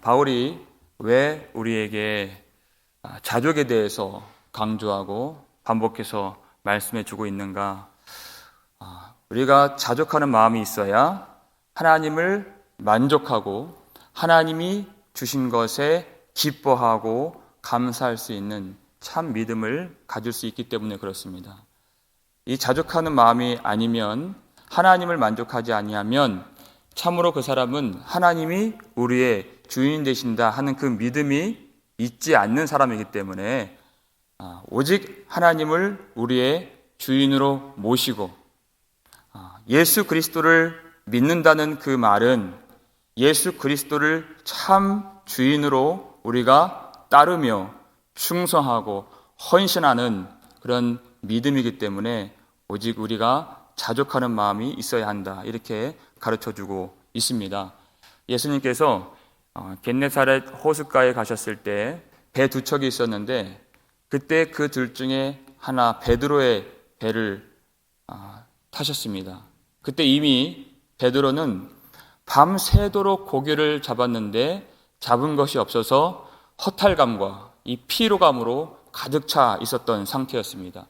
바울이 왜 우리에게 자족에 대해서 강조하고 반복해서 말씀해 주고 있는가? 우리가 자족하는 마음이 있어야 하나님을 만족하고 하나님이 주신 것에 기뻐하고 감사할 수 있는 참 믿음을 가질 수 있기 때문에 그렇습니다. 이 자족하는 마음이 아니면, 하나님을 만족하지 아니하면 참으로 그 사람은 하나님이 우리의 주인 되신다 하는 그 믿음이 있지 않는 사람이기 때문에 오직 하나님을 우리의 주인으로 모시고 예수 그리스도를 믿는다는 그 말은 예수 그리스도를 참 주인으로 우리가 따르며 충성하고 헌신하는 그런 믿음이기 때문에 오직 우리가 자족하는 마음이 있어야 한다, 이렇게 가르쳐주고 있습니다. 예수님께서 겟네사렛 호숫가에 가셨을 때 배 두 척이 있었는데 그때 그 둘 중에 하나 베드로의 배를 타셨습니다. 그때 이미 베드로는 밤새도록 고기를 잡았는데 잡은 것이 없어서 허탈감과 이 피로감으로 가득 차 있었던 상태였습니다.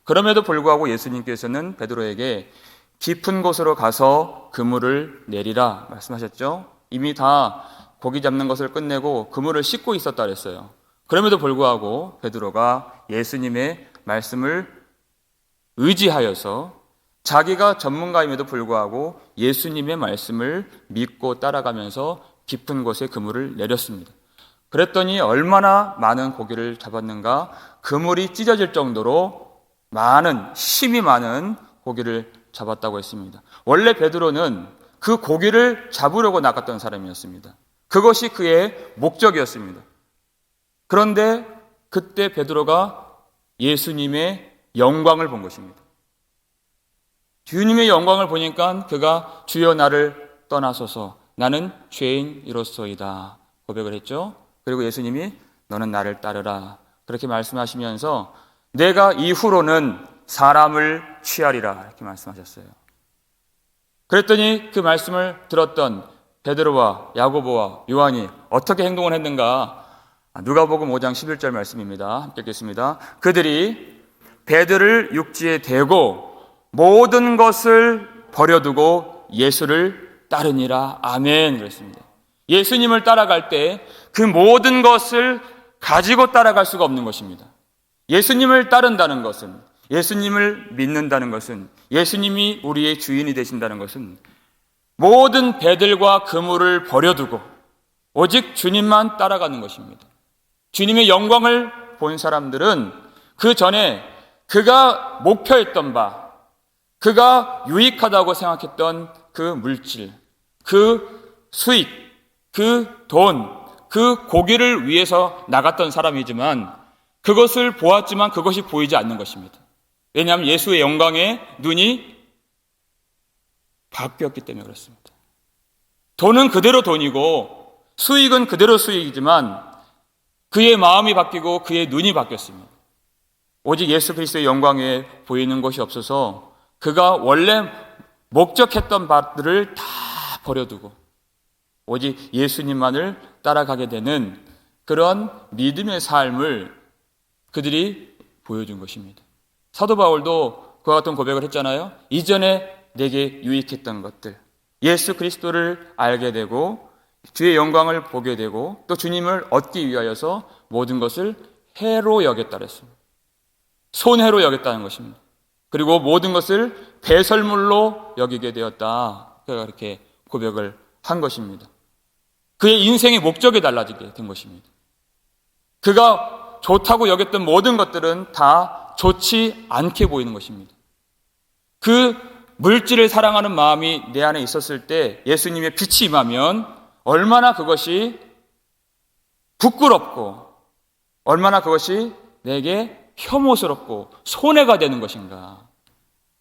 그럼에도 불구하고 예수님께서는 베드로에게 깊은 곳으로 가서 그물을 내리라 말씀하셨죠. 이미 다 고기 잡는 것을 끝내고 그물을 씻고 있었다 그랬어요. 그럼에도 불구하고 베드로가 예수님의 말씀을 의지하여서 자기가 전문가임에도 불구하고 예수님의 말씀을 믿고 따라가면서 깊은 곳에 그물을 내렸습니다. 그랬더니 얼마나 많은 고기를 잡았는가? 그물이 찢어질 정도로 힘이 많은 고기를 잡았다고 했습니다. 원래 베드로는 그 고기를 잡으려고 나갔던 사람이었습니다. 그것이 그의 목적이었습니다. 그런데 그때 베드로가 예수님의 영광을 본 것입니다. 주님의 영광을 보니까 그가 주여 나를 떠나소서 나는 죄인이로소이다 고백을 했죠. 그리고 예수님이 너는 나를 따르라 그렇게 말씀하시면서 내가 이후로는 사람을 취하리라 이렇게 말씀하셨어요. 그랬더니 그 말씀을 들었던 베드로와 야고보와 요한이 어떻게 행동을 했는가? 누가복음 5장 11절 말씀입니다. 함께 읽겠습니다. 그들이 배들을 육지에 대고 모든 것을 버려두고 예수를 따르니라. 아멘. 그랬습니다. 예수님을 따라갈 때 그 모든 것을 가지고 따라갈 수가 없는 것입니다. 예수님을 따른다는 것은, 예수님을 믿는다는 것은, 예수님이 우리의 주인이 되신다는 것은 모든 배들과 그물을 버려두고 오직 주님만 따라가는 것입니다. 주님의 영광을 본 사람들은 그 전에 그가 목표했던 바, 그가 유익하다고 생각했던 그 물질, 그 수익, 그 돈, 그 고기를 위해서 나갔던 사람이지만 그것을 보았지만 그것이 보이지 않는 것입니다. 왜냐하면 예수의 영광에 눈이 바뀌었기 때문에 그렇습니다. 돈은 그대로 돈이고 수익은 그대로 수익이지만 그의 마음이 바뀌고 그의 눈이 바뀌었습니다. 오직 예수 그리스도의 영광 외에 보이는 것이 없어서 그가 원래 목적했던 바들을 다 버려두고 오직 예수님만을 따라가게 되는 그런 믿음의 삶을 그들이 보여준 것입니다. 사도 바울도 그와 같은 고백을 했잖아요. 이전에 내게 유익했던 것들, 예수 그리스도를 알게 되고 주의 영광을 보게 되고 또 주님을 얻기 위하여서 모든 것을 해로 여겼다 그랬습니다. 손해로 여겼다는 것입니다. 그리고 모든 것을 배설물로 여기게 되었다. 그가 그렇게 고백을 한 것입니다. 그의 인생의 목적이 달라지게 된 것입니다. 그가 좋다고 여겼던 모든 것들은 다 좋지 않게 보이는 것입니다. 그 물질을 사랑하는 마음이 내 안에 있었을 때 예수님의 빛이 임하면 얼마나 그것이 부끄럽고 얼마나 그것이 내게 혐오스럽고 손해가 되는 것인가.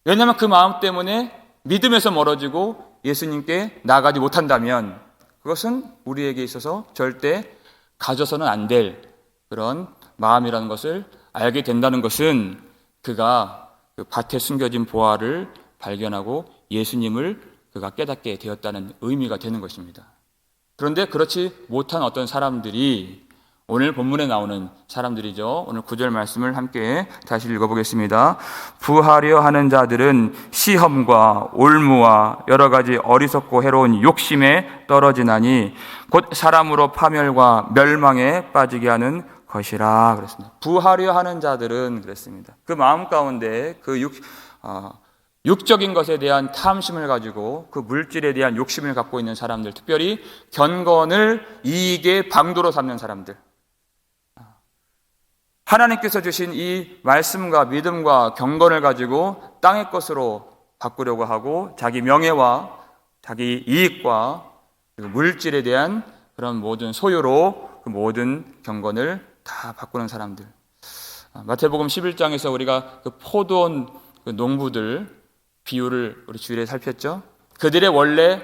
왜냐하면 그 마음 때문에 믿음에서 멀어지고 예수님께 나아가지 못한다면 그것은 우리에게 있어서 절대 가져서는 안 될 그런 마음이라는 것을 알게 된다는 것은 그가 그 밭에 숨겨진 보화를 발견하고 예수님을 그가 깨닫게 되었다는 의미가 되는 것입니다. 그런데 그렇지 못한 어떤 사람들이 오늘 본문에 나오는 사람들이죠. 오늘 9절 말씀을 함께 다시 읽어보겠습니다. 부하려 하는 자들은 시험과 올무와 여러 가지 어리석고 해로운 욕심에 떨어지나니 곧 사람으로 파멸과 멸망에 빠지게 하는 것이라 그랬습니다. 부하려 하는 자들은 그랬습니다. 그 마음 가운데 그 육적인 것에 대한 탐심을 가지고 그 물질에 대한 욕심을 갖고 있는 사람들, 특별히 경건을 이익의 방도로 삼는 사람들, 하나님께서 주신 이 말씀과 믿음과 경건을 가지고 땅의 것으로 바꾸려고 하고 자기 명예와 자기 이익과 그리고 물질에 대한 그런 모든 소유로 그 모든 경건을 다 바꾸는 사람들. 마태복음 11장에서 우리가 그 포도원 그 농부들 비유를 우리 주일에 살폈죠. 그들의 원래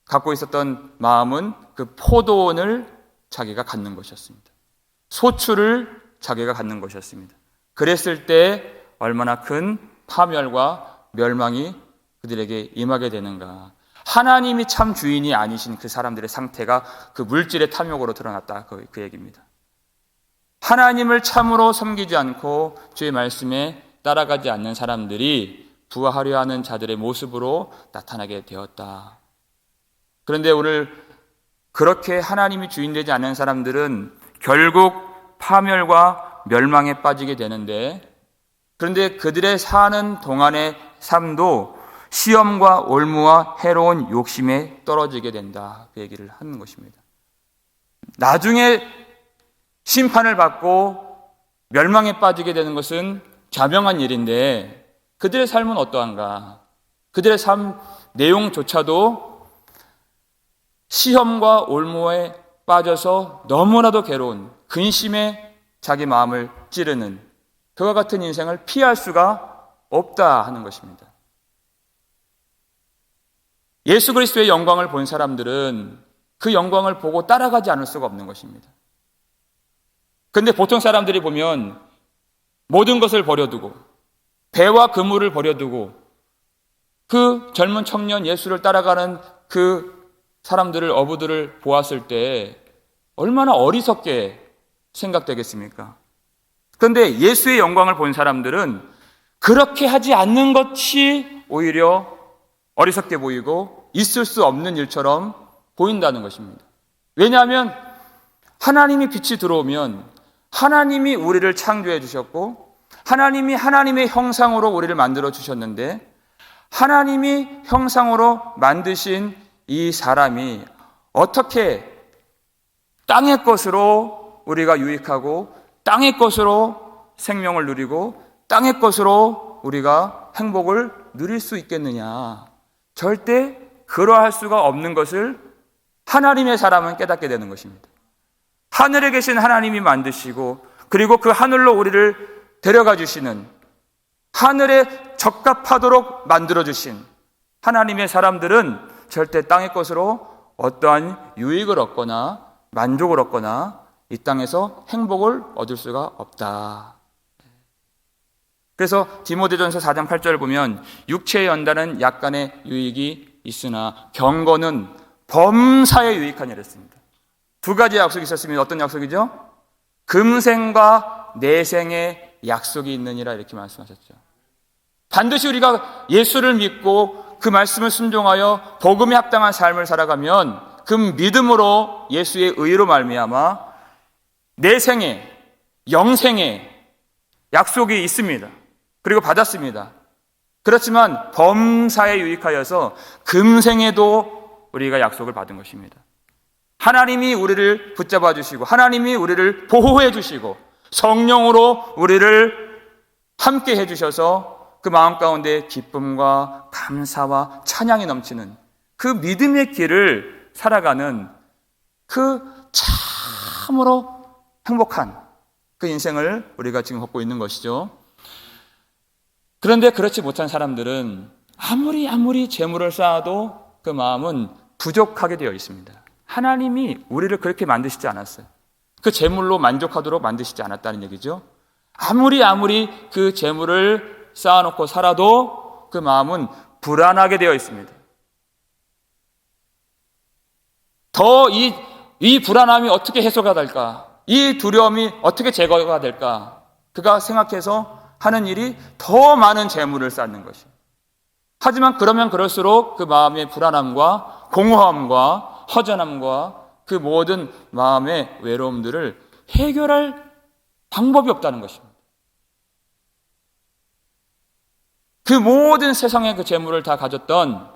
갖고 있었던 마음은 그 포도원을 자기가 갖는 것이었습니다. 소출을 자기가 갖는 것이었습니다. 그랬을 때 얼마나 큰 파멸과 멸망이 그들에게 임하게 되는가. 하나님이 참 주인이 아니신 그 사람들의 상태가 그 물질의 탐욕으로 드러났다. 그 얘기입니다. 하나님을 참으로 섬기지 않고 주의 말씀에 따라가지 않는 사람들이 부하려 하는 자들의 모습으로 나타나게 되었다. 그런데 오늘 그렇게 하나님이 주인되지 않는 사람들은 결국 파멸과 멸망에 빠지게 되는데, 그런데 그들의 사는 동안의 삶도 시험과 올무와 해로운 욕심에 떨어지게 된다. 그 얘기를 하는 것입니다. 나중에 심판을 받고 멸망에 빠지게 되는 것은 자명한 일인데 그들의 삶은 어떠한가? 그들의 삶 내용조차도 시험과 올무에 빠져서 너무나도 괴로운 근심에 자기 마음을 찌르는 그와 같은 인생을 피할 수가 없다 하는 것입니다. 예수 그리스도의 영광을 본 사람들은 그 영광을 보고 따라가지 않을 수가 없는 것입니다. 그런데 보통 사람들이 보면 모든 것을 버려두고 배와 그물을 버려두고 그 젊은 청년 예수를 따라가는 그 사람들을, 어부들을 보았을 때 얼마나 어리석게 생각되겠습니까? 그런데 예수의 영광을 본 사람들은 그렇게 하지 않는 것이 오히려 어리석게 보이고 있을 수 없는 일처럼 보인다는 것입니다. 왜냐하면 하나님이 빛이 들어오면 하나님이 우리를 창조해 주셨고 하나님이 하나님의 형상으로 우리를 만들어 주셨는데 하나님이 형상으로 만드신 이 사람이 어떻게 땅의 것으로 우리가 유익하고 땅의 것으로 생명을 누리고 땅의 것으로 우리가 행복을 누릴 수 있겠느냐. 절대 그러할 수가 없는 것을 하나님의 사람은 깨닫게 되는 것입니다. 하늘에 계신 하나님이 만드시고 그리고 그 하늘로 우리를 데려가 주시는, 하늘에 적합하도록 만들어 주신 하나님의 사람들은 절대 땅의 것으로 어떠한 유익을 얻거나 만족을 얻거나 이 땅에서 행복을 얻을 수가 없다. 그래서 디모데전서 4장 8절을 보면 육체의 연단은 약간의 유익이 있으나 경건은 범사에 유익하니 이랬습니다. 두 가지 약속이 있었습니다. 어떤 약속이죠? 금생과 내생의 약속이 있느니라 이렇게 말씀하셨죠. 반드시 우리가 예수를 믿고 그 말씀을 순종하여 복음에 합당한 삶을 살아가면 그 믿음으로 예수의 의로 말미암아 내생에 영생에 약속이 있습니다. 그리고 받았습니다. 그렇지만 범사에 유익하여서 금생에도 우리가 약속을 받은 것입니다. 하나님이 우리를 붙잡아 주시고 하나님이 우리를 보호해 주시고 성령으로 우리를 함께 해 주셔서 그 마음 가운데 기쁨과 감사와 찬양이 넘치는 그 믿음의 길을 살아가는 그 참으로 행복한 그 인생을 우리가 지금 갖고 있는 것이죠. 그런데 그렇지 못한 사람들은 아무리 재물을 쌓아도 그 마음은 부족하게 되어 있습니다. 하나님이 우리를 그렇게 만드시지 않았어요. 그 재물로 만족하도록 만드시지 않았다는 얘기죠. 아무리 그 재물을 쌓아놓고 살아도 그 마음은 불안하게 되어 있습니다. 더 이 불안함이 어떻게 해소가 될까? 이 두려움이 어떻게 제거가 될까? 그가 생각해서 하는 일이 더 많은 재물을 쌓는 것이에요. 하지만 그러면 그럴수록 그 마음의 불안함과 공허함과 허전함과 그 모든 마음의 외로움들을 해결할 방법이 없다는 것입니다. 그 모든 세상의 그 재물을 다 가졌던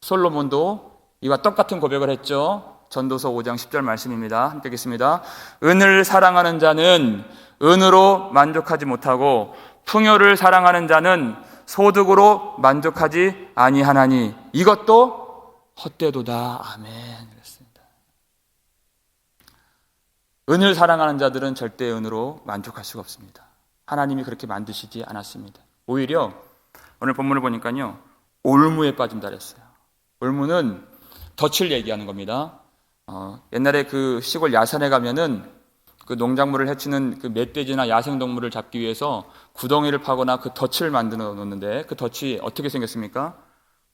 솔로몬도 이와 똑같은 고백을 했죠. 전도서 5장 10절 말씀입니다. 함께 읽겠습니다. 은을 사랑하는 자는 은으로 만족하지 못하고 풍요를 사랑하는 자는 소득으로 만족하지 아니하나니 이것도 헛되도다. 아멘. 그랬습니다. 은을 사랑하는 자들은 절대 은으로 만족할 수가 없습니다. 하나님이 그렇게 만드시지 않았습니다. 오히려 오늘 본문을 보니까요, 올무에 빠진다 그랬어요. 올무는 덫을 얘기하는 겁니다. 옛날에 그 시골 야산에 가면은 그 농작물을 해치는 그 멧돼지나 야생동물을 잡기 위해서 구덩이를 파거나 그 덫을 만들어 놓는데 그 덫이 어떻게 생겼습니까?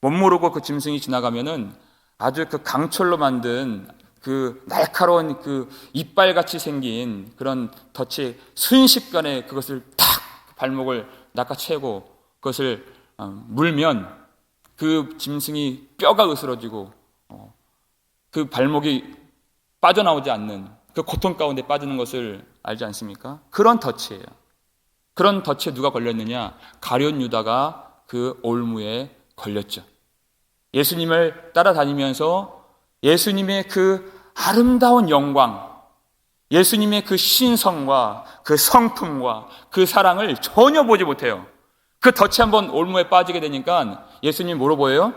못 모르고 그 짐승이 지나가면은 아주 그 강철로 만든 그 날카로운 그 이빨같이 생긴 그런 덫이 순식간에 그것을 탁 발목을 낚아채고 그것을 물면 그 짐승이 뼈가 으스러지고 그 발목이 빠져나오지 않는 그 고통 가운데 빠지는 것을 알지 않습니까? 그런 덫이에요. 그런 덫에 누가 걸렸느냐? 가룟 유다가 그 올무에 걸렸죠. 예수님을 따라다니면서 예수님의 그 아름다운 영광, 예수님의 그 신성과 그 성품과 그 사랑을 전혀 보지 못해요. 그 덫에 한번 올무에 빠지게 되니까 예수님 뭐로 보여요?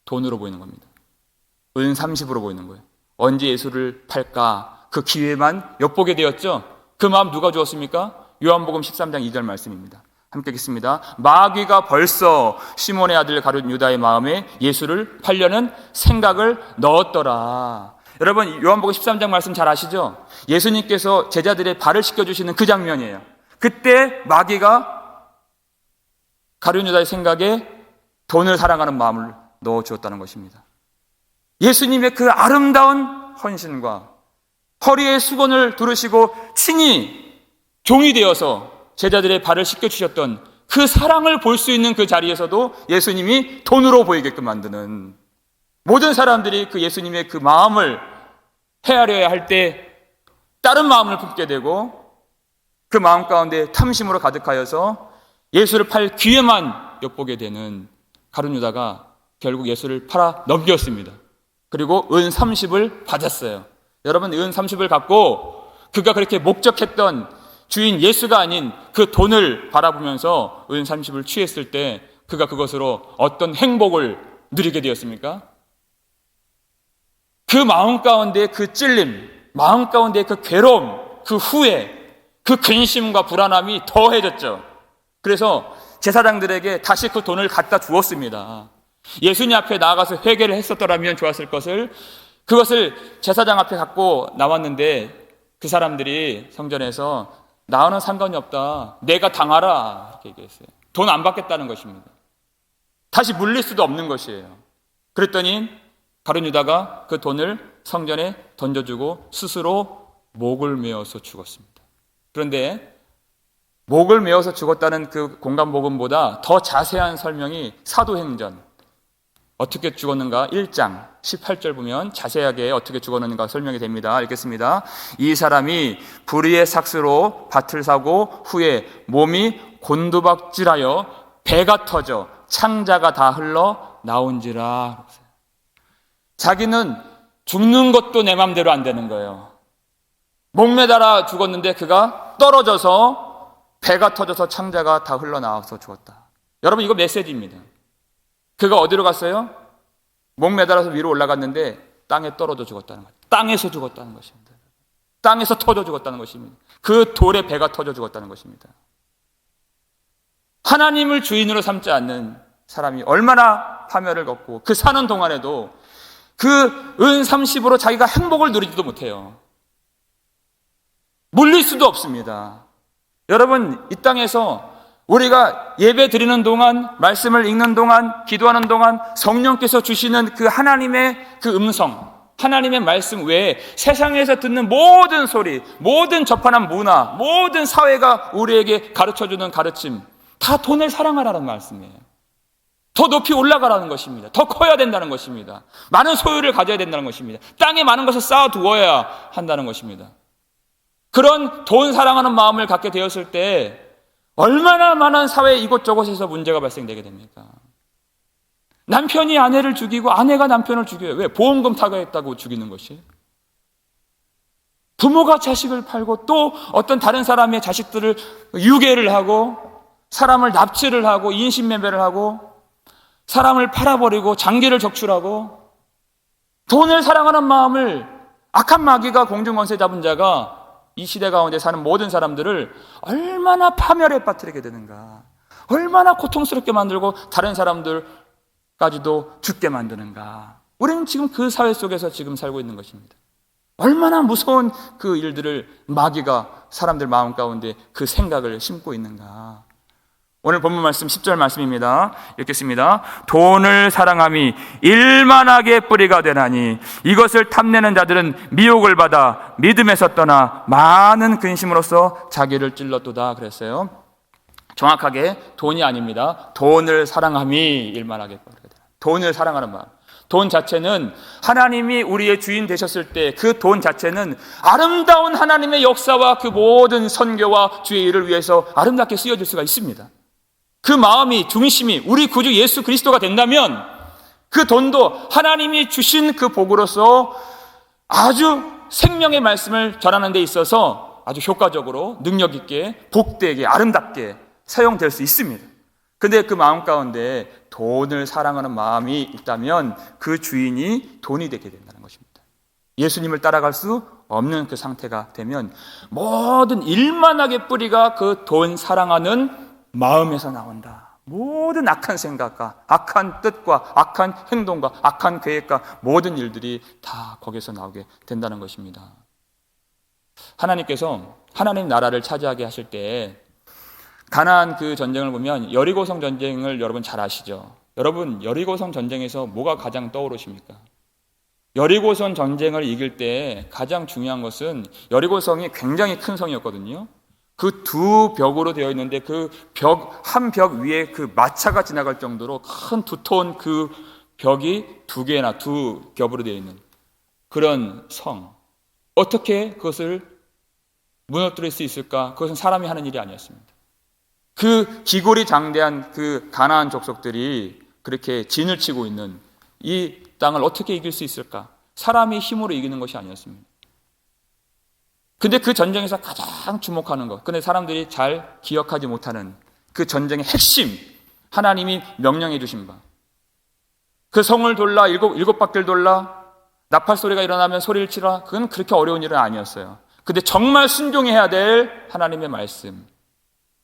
돈으로 보이는 겁니다. 은 30으로 보이는 거예요. 언제 예수를 팔까? 그 기회만 엿보게 되었죠. 그 마음 누가 주었습니까? 요한복음 13장 2절 말씀입니다. 함께 읽겠습니다. 마귀가 벌써 시몬의 아들 가룟 유다의 마음에 예수를 팔려는 생각을 넣었더라. 여러분, 요한복음 13장 말씀 잘 아시죠? 예수님께서 제자들의 발을 씻겨주시는 그 장면이에요. 그때 마귀가 가룟 유다의 생각에 돈을 사랑하는 마음을 넣어주었다는 것입니다. 예수님의 그 아름다운 헌신과 허리에 수건을 두르시고 친히 종이 되어서 제자들의 발을 씻겨주셨던 그 사랑을 볼 수 있는 그 자리에서도 예수님이 돈으로 보이게끔 만드는, 모든 사람들이 그 예수님의 그 마음을 헤아려야 할 때 다른 마음을 품게 되고 그 마음 가운데 탐심으로 가득하여서 예수를 팔 기회만 엿보게 되는 가룟 유다가 결국 예수를 팔아 넘겼습니다. 그리고 은 30을 받았어요. 여러분, 은 30을 갖고 그가 그렇게 목적했던 주인 예수가 아닌 그 돈을 바라보면서 은 30을 취했을 때 그가 그것으로 어떤 행복을 누리게 되었습니까? 그 마음 가운데 그 찔림, 마음 가운데 그 괴로움, 그 후회, 그 근심과 불안함이 더해졌죠. 그래서 제사장들에게 다시 그 돈을 갖다 주었습니다. 예수님 앞에 나아가서 회개를 했었더라면 좋았을 것을, 그것을 제사장 앞에 갖고 나왔는데 그 사람들이 성전에서 나와는 상관이 없다, 내가 당하라 이렇게 얘기했어요. 돈 안 받겠다는 것입니다. 다시 물릴 수도 없는 것이에요. 그랬더니 가룟 유다가 그 돈을 성전에 던져주고 스스로 목을 메어서 죽었습니다. 그런데 목을 메어서 죽었다는 그 공간복음보다 더 자세한 설명이 사도행전 어떻게 죽었는가 1장 18절 보면 자세하게 어떻게 죽었는가 설명이 됩니다. 읽겠습니다. 이 사람이 불의의 삭스로 밭을 사고 후에 몸이 곤두박질하여 배가 터져 창자가 다 흘러 나온지라. 자기는 죽는 것도 내 맘대로 안 되는 거예요. 목매달아 죽었는데 그가 떨어져서 배가 터져서 창자가 다 흘러나와서 죽었다. 여러분, 이거 메시지입니다. 그가 어디로 갔어요? 목 매달아서 위로 올라갔는데 땅에 떨어져 죽었다는 거예요. 땅에서 죽었다는 것입니다. 땅에서 터져 죽었다는 것입니다. 그 돌에 배가 터져 죽었다는 것입니다. 하나님을 주인으로 삼지 않는 사람이 얼마나 파멸을 걷고 그 사는 동안에도 그 은 30으로 자기가 행복을 누리지도 못해요. 물릴 수도 없습니다. 여러분, 이 땅에서 우리가 예배 드리는 동안, 말씀을 읽는 동안, 기도하는 동안 성령께서 주시는 그 하나님의 그 음성, 하나님의 말씀 외에 세상에서 듣는 모든 소리, 모든 접하는 문화, 모든 사회가 우리에게 가르쳐주는 가르침, 다 돈을 사랑하라는 말씀이에요. 더 높이 올라가라는 것입니다. 더 커야 된다는 것입니다. 많은 소유를 가져야 된다는 것입니다. 땅에 많은 것을 쌓아두어야 한다는 것입니다. 그런 돈 사랑하는 마음을 갖게 되었을 때 얼마나 많은 사회 이곳저곳에서 문제가 발생되게 됩니까? 남편이 아내를 죽이고 아내가 남편을 죽여요. 왜? 보험금 타가했다고 죽이는 것이. 부모가 자식을 팔고 또 어떤 다른 사람의 자식들을 유괴를 하고 사람을 납치를 하고 인신매매를 하고 사람을 팔아버리고 장기를 적출하고 돈을 사랑하는 마음을 악한 마귀가 공중권세 잡은 자가 이 시대 가운데 사는 모든 사람들을 얼마나 파멸에 빠뜨리게 되는가, 얼마나 고통스럽게 만들고 다른 사람들까지도 죽게 만드는가. 우리는 지금 그 사회 속에서 지금 살고 있는 것입니다. 얼마나 무서운 그 일들을 마귀가 사람들 마음 가운데 그 생각을 심고 있는가. 오늘 본문 말씀 10절 말씀입니다. 읽겠습니다. 돈을 사랑함이 일만하게 뿌리가 되나니 이것을 탐내는 자들은 미혹을 받아 믿음에서 떠나 많은 근심으로써 자기를 찔렀도다 그랬어요. 정확하게 돈이 아닙니다. 돈을 사랑함이 일만하게 뿌리가 되나. 돈을 사랑하는 마음. 돈 자체는 하나님이 우리의 주인 되셨을 때 그 돈 자체는 아름다운 하나님의 역사와 그 모든 선교와 주의 일을 위해서 아름답게 쓰여질 수가 있습니다. 그 마음이, 중심이 우리 구주 예수 그리스도가 된다면 그 돈도 하나님이 주신 그 복으로서 아주 생명의 말씀을 전하는 데 있어서 아주 효과적으로 능력 있게 복되게 아름답게 사용될 수 있습니다. 근데 그 마음 가운데 돈을 사랑하는 마음이 있다면 그 주인이 돈이 되게 된다는 것입니다. 예수님을 따라갈 수 없는 그 상태가 되면 모든 일만하게 뿌리가 그 돈 사랑하는 마음에서 나온다. 모든 악한 생각과 악한 뜻과 악한 행동과 악한 계획과 모든 일들이 다 거기서 나오게 된다는 것입니다. 하나님께서 하나님 나라를 차지하게 하실 때 가나안 그 전쟁을 보면 여리고성 전쟁을 여러분 잘 아시죠? 여러분 여리고성 전쟁에서 뭐가 가장 떠오르십니까? 여리고성 전쟁을 이길 때 가장 중요한 것은 여리고성이 굉장히 큰 성이었거든요. 그 두 벽으로 되어 있는데 그 한 벽 위에 그 마차가 지나갈 정도로 큰 두터운 그 벽이 두 개나 두 겹으로 되어 있는 그런 성. 어떻게 그것을 무너뜨릴 수 있을까? 그것은 사람이 하는 일이 아니었습니다. 그 기골이 장대한 그 가나안 족속들이 그렇게 진을 치고 있는 이 땅을 어떻게 이길 수 있을까? 사람이 힘으로 이기는 것이 아니었습니다. 근데 그 전쟁에서 가장 주목하는 것, 근데 사람들이 잘 기억하지 못하는 그 전쟁의 핵심, 하나님이 명령해 주신 바. 그 성을 돌라, 일곱 바퀴를 돌라, 나팔 소리가 일어나면 소리를 치라. 그건 그렇게 어려운 일은 아니었어요. 근데 정말 순종해야 될 하나님의 말씀.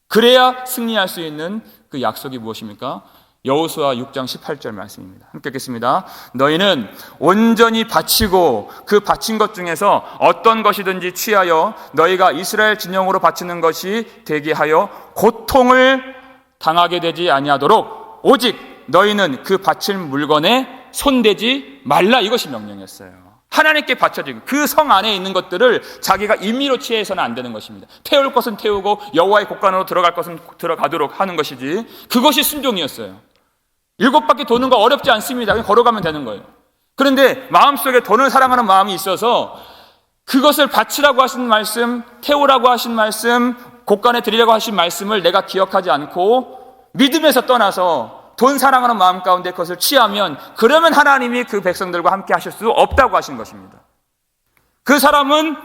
그래야 승리할 수 있는 그 약속이 무엇입니까? 여호수아 6장 18절 말씀입니다. 함께 읽겠습니다. 너희는 온전히 바치고 그 바친 것 중에서 어떤 것이든지 취하여 너희가 이스라엘 진영으로 바치는 것이 되게 하여 고통을 당하게 되지 아니하도록 오직 너희는 그 바칠 물건에 손대지 말라. 이것이 명령이었어요. 하나님께 바쳐지고 그 성 안에 있는 것들을 자기가 임의로 취해서는 안 되는 것입니다. 태울 것은 태우고 여호와의 곳간으로 들어갈 것은 들어가도록 하는 것이지, 그것이 순종이었어요. 7바퀴 도는 거 어렵지 않습니다. 그냥 걸어가면 되는 거예요. 그런데 마음속에 돈을 사랑하는 마음이 있어서 그것을 바치라고 하신 말씀, 태우라고 하신 말씀, 곳간에 드리라고 하신 말씀을 내가 기억하지 않고 믿음에서 떠나서 돈 사랑하는 마음 가운데 그것을 취하면, 그러면 하나님이 그 백성들과 함께 하실 수 없다고 하신 것입니다. 그 사람은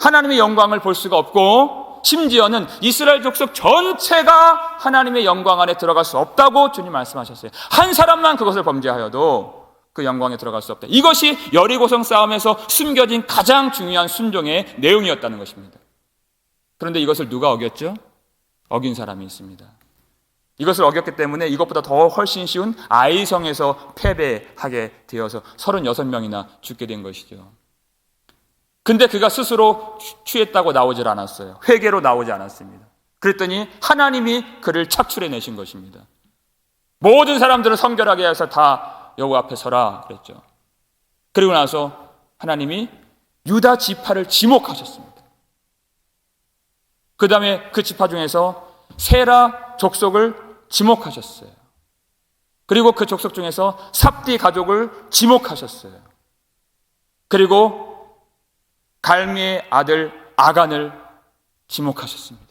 하나님의 영광을 볼 수가 없고 심지어는 이스라엘 족속 전체가 하나님의 영광 안에 들어갈 수 없다고 주님 말씀하셨어요. 한 사람만 그것을 범죄하여도 그 영광에 들어갈 수 없다. 이것이 여리고성 싸움에서 숨겨진 가장 중요한 순종의 내용이었다는 것입니다. 그런데 이것을 누가 어겼죠? 어긴 사람이 있습니다. 이것을 어겼기 때문에 이것보다 더 훨씬 쉬운 아이성에서 패배하게 되어서 36명이나 죽게 된 것이죠. 근데 그가 스스로 취했다고 나오질 않았어요. 회개로 나오지 않았습니다. 그랬더니 하나님이 그를 착출해내신 것입니다. 모든 사람들을 성결하게 해서 다 여호와 앞에 서라 그랬죠. 그리고 나서 하나님이 유다 지파를 지목하셨습니다. 그 다음에 그 지파 중에서 세라 족속을 지목하셨어요. 그리고 그 족속 중에서 삽디 가족을 지목하셨어요. 그리고 갈미의 아들 아간을 지목하셨습니다.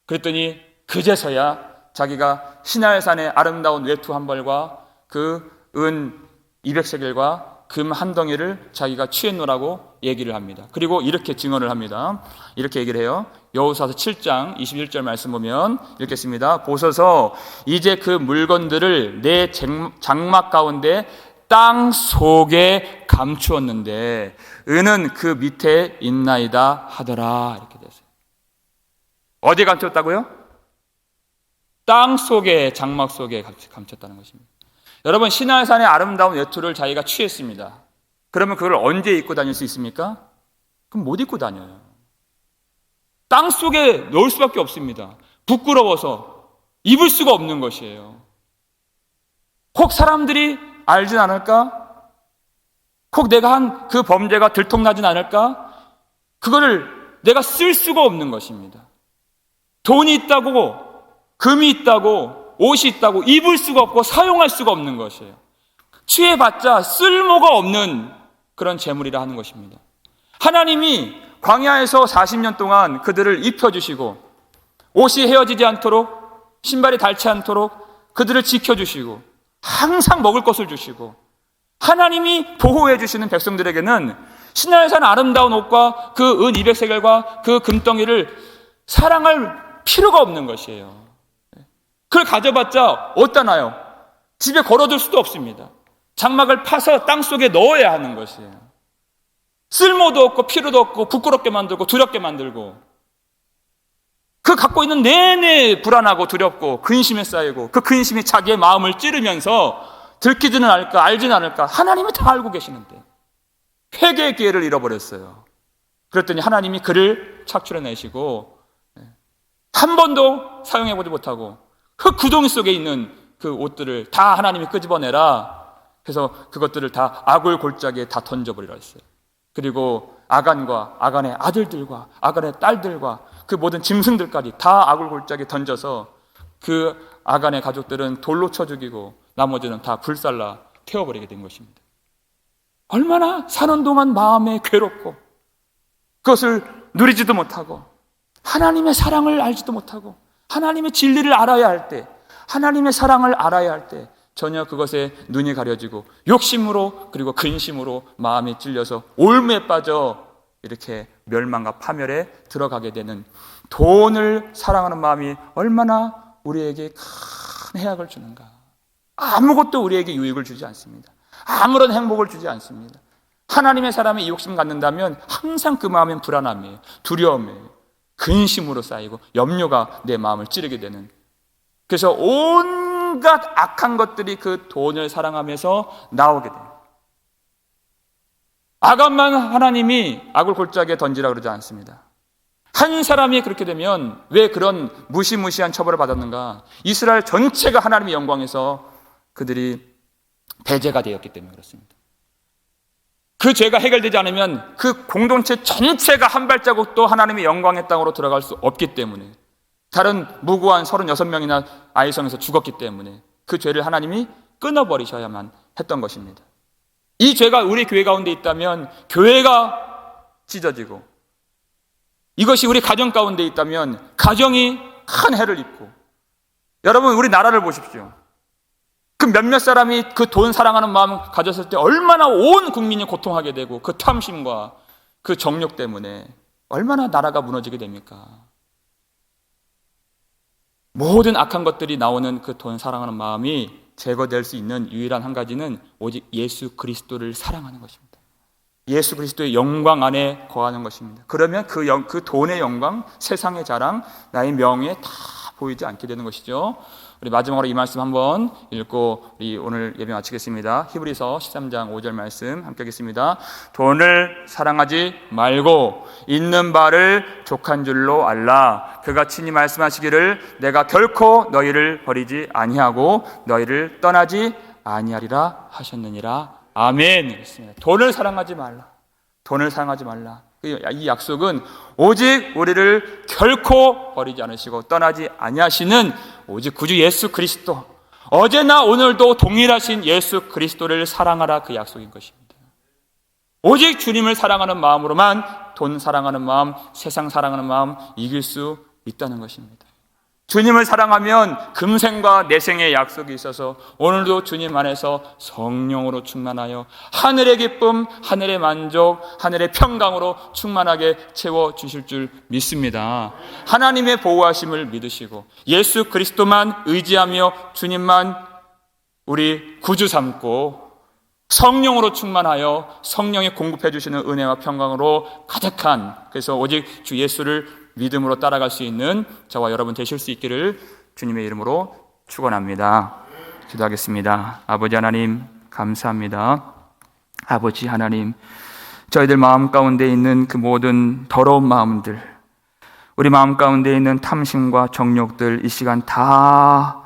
그랬더니 그제서야 자기가 시날산의 아름다운 외투 한 벌과 그 은 200세겔과 금 한 덩이를 자기가 취했노라고 얘기를 합니다. 그리고 이렇게 증언을 합니다. 이렇게 얘기를 해요. 여호수아서 7장 21절 말씀 보면 읽겠습니다. 보소서 이제 그 물건들을 내 장막 가운데 땅 속에 감추었는데 은은 그 밑에 있나이다 하더라. 이렇게 됐어요. 어디에 감췄다고요? 땅 속에, 장막 속에 감췄다는 것입니다. 여러분, 시날산의 아름다운 외투를 자기가 취했습니다. 그러면 그걸 언제 입고 다닐 수 있습니까? 그럼 못 입고 다녀요. 땅 속에 넣을 수밖에 없습니다. 부끄러워서 입을 수가 없는 것이에요. 혹 사람들이 알진 않을까? 혹 내가 한 그 범죄가 들통나진 않을까? 그거를 내가 쓸 수가 없는 것입니다. 돈이 있다고, 금이 있다고, 옷이 있다고 입을 수가 없고 사용할 수가 없는 것이에요. 취해봤자 쓸모가 없는 그런 재물이라 하는 것입니다. 하나님이 광야에서 40년 동안 그들을 입혀주시고 옷이 헤어지지 않도록, 신발이 닳지 않도록 그들을 지켜주시고 항상 먹을 것을 주시고 하나님이 보호해 주시는 백성들에게는 시날산 아름다운 옷과 그 은 200세겔과 그 금덩이를 사랑할 필요가 없는 것이에요. 그걸 가져봤자 어디다 놔요? 집에 걸어둘 수도 없습니다. 장막을 파서 땅속에 넣어야 하는 것이에요. 쓸모도 없고 필요도 없고 부끄럽게 만들고 두렵게 만들고 그 갖고 있는 내내 불안하고 두렵고 근심에 쌓이고 그 근심이 자기의 마음을 찌르면서 들키지는 않을까 알지는 않을까 하나님이 다 알고 계시는데 회개의 기회를 잃어버렸어요. 그랬더니 하나님이 그를 착출해내시고 한 번도 사용해보지 못하고 흙 구덩이 속에 있는 그 옷들을 다 하나님이 끄집어내라 해서 그것들을 다 아굴 골짜기에 다 던져버리라 했어요. 그리고 아간과 아간의 아들들과 아간의 딸들과 그 모든 짐승들까지 다 아굴 골짜기에 던져서 그 아간의 가족들은 돌로 쳐 죽이고 나머지는 다 불살라 태워버리게 된 것입니다. 얼마나 사는 동안 마음에 괴롭고 그것을 누리지도 못하고 하나님의 사랑을 알지도 못하고 하나님의 진리를 알아야 할 때, 하나님의 사랑을 알아야 할 때 전혀 그것에 눈이 가려지고 욕심으로 그리고 근심으로 마음이 찔려서 올무에 빠져 이렇게 멸망과 파멸에 들어가게 되는 돈을 사랑하는 마음이 얼마나 우리에게 큰 해악을 주는가. 아무것도 우리에게 유익을 주지 않습니다. 아무런 행복을 주지 않습니다. 하나님의 사람이 이 욕심 갖는다면 항상 그 마음엔 불안함이에요. 두려움이에요. 근심으로 쌓이고 염려가 내 마음을 찌르게 되는, 그래서 온갖 악한 것들이 그 돈을 사랑하면서 나오게 돼요. 아간만 하나님이 아굴 골짜기에 던지라 그러지 않습니다. 한 사람이 그렇게 되면 왜 그런 무시무시한 처벌을 받았는가? 이스라엘 전체가 하나님의 영광에서 그들이 배제가 되었기 때문에 그렇습니다. 그 죄가 해결되지 않으면 그 공동체 전체가 한 발자국도 하나님의 영광의 땅으로 들어갈 수 없기 때문에, 다른 무고한 36명이나 아이성에서 죽었기 때문에 그 죄를 하나님이 끊어버리셔야만 했던 것입니다. 이 죄가 우리 교회 가운데 있다면 교회가 찢어지고, 이것이 우리 가정 가운데 있다면 가정이 큰 해를 입고, 여러분 우리 나라를 보십시오. 그 몇몇 사람이 그 돈 사랑하는 마음 가졌을 때 얼마나 온 국민이 고통하게 되고 그 탐심과 그 정욕 때문에 얼마나 나라가 무너지게 됩니까? 모든 악한 것들이 나오는 그 돈 사랑하는 마음이 제거될 수 있는 유일한 한 가지는 오직 예수 그리스도를 사랑하는 것입니다. 예수 그리스도의 영광 안에 거하는 것입니다. 그러면 그 돈의 영광, 세상의 자랑, 나의 명예 다 보이지 않게 되는 것이죠. 우리 마지막으로 이 말씀 한번 읽고 우리 오늘 예배 마치겠습니다. 히브리서 13장 5절 말씀 함께 하겠습니다. 돈을 사랑하지 말고 있는 바를 족한 줄로 알라. 그가 친히 말씀하시기를 내가 결코 너희를 버리지 아니하고 너희를 떠나지 아니하리라 하셨느니라. 아멘. 그렇습니다. 돈을 사랑하지 말라. 돈을 사랑하지 말라. 이 약속은 오직 우리를 결코 버리지 않으시고 떠나지 아니하시는 오직 구주 예수 그리스도, 어제나 오늘도 동일하신 예수 그리스도를 사랑하라, 그 약속인 것입니다. 오직 주님을 사랑하는 마음으로만 돈 사랑하는 마음, 세상 사랑하는 마음 이길 수 있다는 것입니다. 주님을 사랑하면 금생과 내생의 약속이 있어서 오늘도 주님 안에서 성령으로 충만하여 하늘의 기쁨, 하늘의 만족, 하늘의 평강으로 충만하게 채워주실 줄 믿습니다. 하나님의 보호하심을 믿으시고 예수 그리스도만 의지하며 주님만 우리 구주 삼고 성령으로 충만하여 성령이 공급해 주시는 은혜와 평강으로 가득한, 그래서 오직 주 예수를 믿음으로 따라갈 수 있는 저와 여러분 되실 수 있기를 주님의 이름으로 축원합니다. 기도하겠습니다. 아버지 하나님 감사합니다. 아버지 하나님, 저희들 마음 가운데 있는 그 모든 더러운 마음들, 우리 마음 가운데 있는 탐심과 정욕들 이 시간 다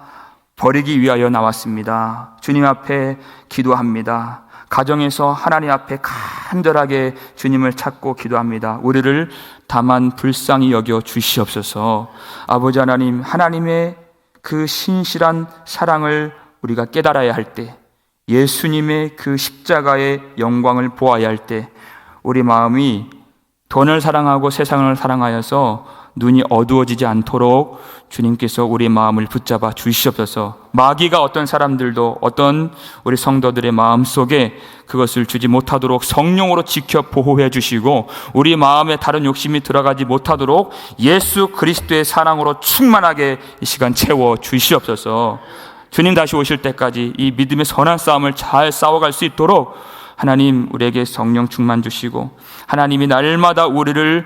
버리기 위하여 나왔습니다. 주님 앞에 기도합니다. 가정에서 하나님 앞에 간절하게 주님을 찾고 기도합니다. 우리를 다만 불쌍히 여겨 주시옵소서. 아버지 하나님, 하나님의 그 신실한 사랑을 우리가 깨달아야 할 때, 예수님의 그 십자가의 영광을 보아야 할 때, 우리 마음이 돈을 사랑하고 세상을 사랑하여서 눈이 어두워지지 않도록 주님께서 우리 마음을 붙잡아 주시옵소서. 마귀가 어떤 사람들도, 어떤 우리 성도들의 마음 속에 그것을 주지 못하도록 성령으로 지켜 보호해 주시고, 우리 마음에 다른 욕심이 들어가지 못하도록 예수 그리스도의 사랑으로 충만하게 이 시간 채워 주시옵소서. 주님 다시 오실 때까지 이 믿음의 선한 싸움을 잘 싸워갈 수 있도록 하나님 우리에게 성령 충만 주시고, 하나님이 날마다 우리를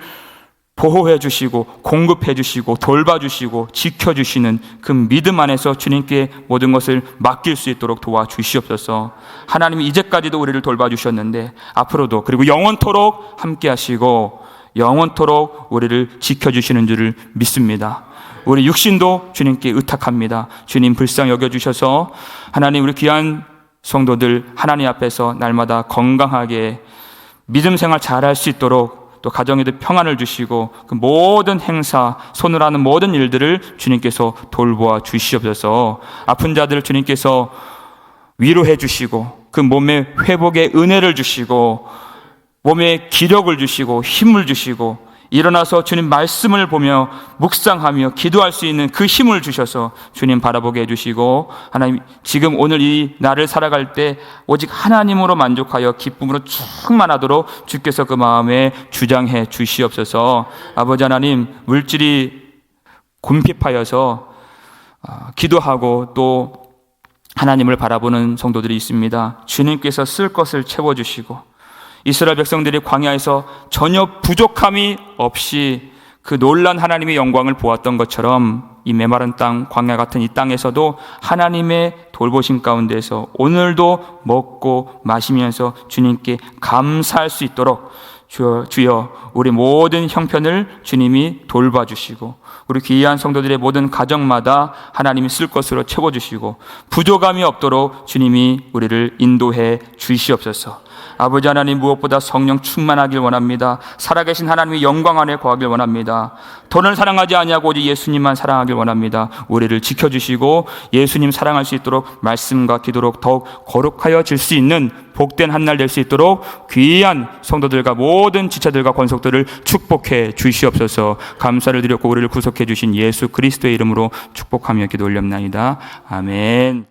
보호해 주시고 공급해 주시고 돌봐주시고 지켜주시는 그 믿음 안에서 주님께 모든 것을 맡길 수 있도록 도와주시옵소서. 하나님이 이제까지도 우리를 돌봐주셨는데 앞으로도, 그리고 영원토록 함께 하시고 영원토록 우리를 지켜주시는 줄을 믿습니다. 우리 육신도 주님께 의탁합니다. 주님 불쌍히 여겨주셔서 하나님 우리 귀한 성도들 하나님 앞에서 날마다 건강하게 믿음 생활 잘할 수 있도록, 또 가정에도 평안을 주시고 그 모든 행사, 손을 하는 모든 일들을 주님께서 돌보아 주시옵소서. 아픈 자들을 주님께서 위로해 주시고 그 몸의 회복의 은혜를 주시고 몸에 기력을 주시고 힘을 주시고 일어나서 주님 말씀을 보며 묵상하며 기도할 수 있는 그 힘을 주셔서 주님 바라보게 해주시고, 하나님 지금 오늘 이 날을 살아갈 때 오직 하나님으로 만족하여 기쁨으로 충만하도록 주께서 그 마음에 주장해 주시옵소서. 아버지 하나님, 물질이 궁핍하여서 기도하고 또 하나님을 바라보는 성도들이 있습니다. 주님께서 쓸 것을 채워주시고 이스라엘 백성들이 광야에서 전혀 부족함이 없이 그 놀란 하나님의 영광을 보았던 것처럼 이 메마른 땅, 광야 같은 이 땅에서도 하나님의 돌보심 가운데서 오늘도 먹고 마시면서 주님께 감사할 수 있도록 주여 우리 모든 형편을 주님이 돌봐주시고 우리 귀한 성도들의 모든 가정마다 하나님이 쓸 것으로 채워주시고 부족함이 없도록 주님이 우리를 인도해 주시옵소서. 아버지 하나님, 무엇보다 성령 충만하길 원합니다. 살아계신 하나님의 영광 안에 거하길 원합니다. 돈을 사랑하지 아니하고 오직 예수님만 사랑하길 원합니다. 우리를 지켜주시고 예수님 사랑할 수 있도록 말씀과 기도로 더욱 거룩하여질 수 있는 복된 한 날 될 수 있도록 귀한 성도들과 모든 지체들과 권속들을 축복해 주시옵소서. 감사를 드렸고 우리를 구속해 주신 예수 그리스도의 이름으로 축복하며 기도 올렸나이다. 아멘.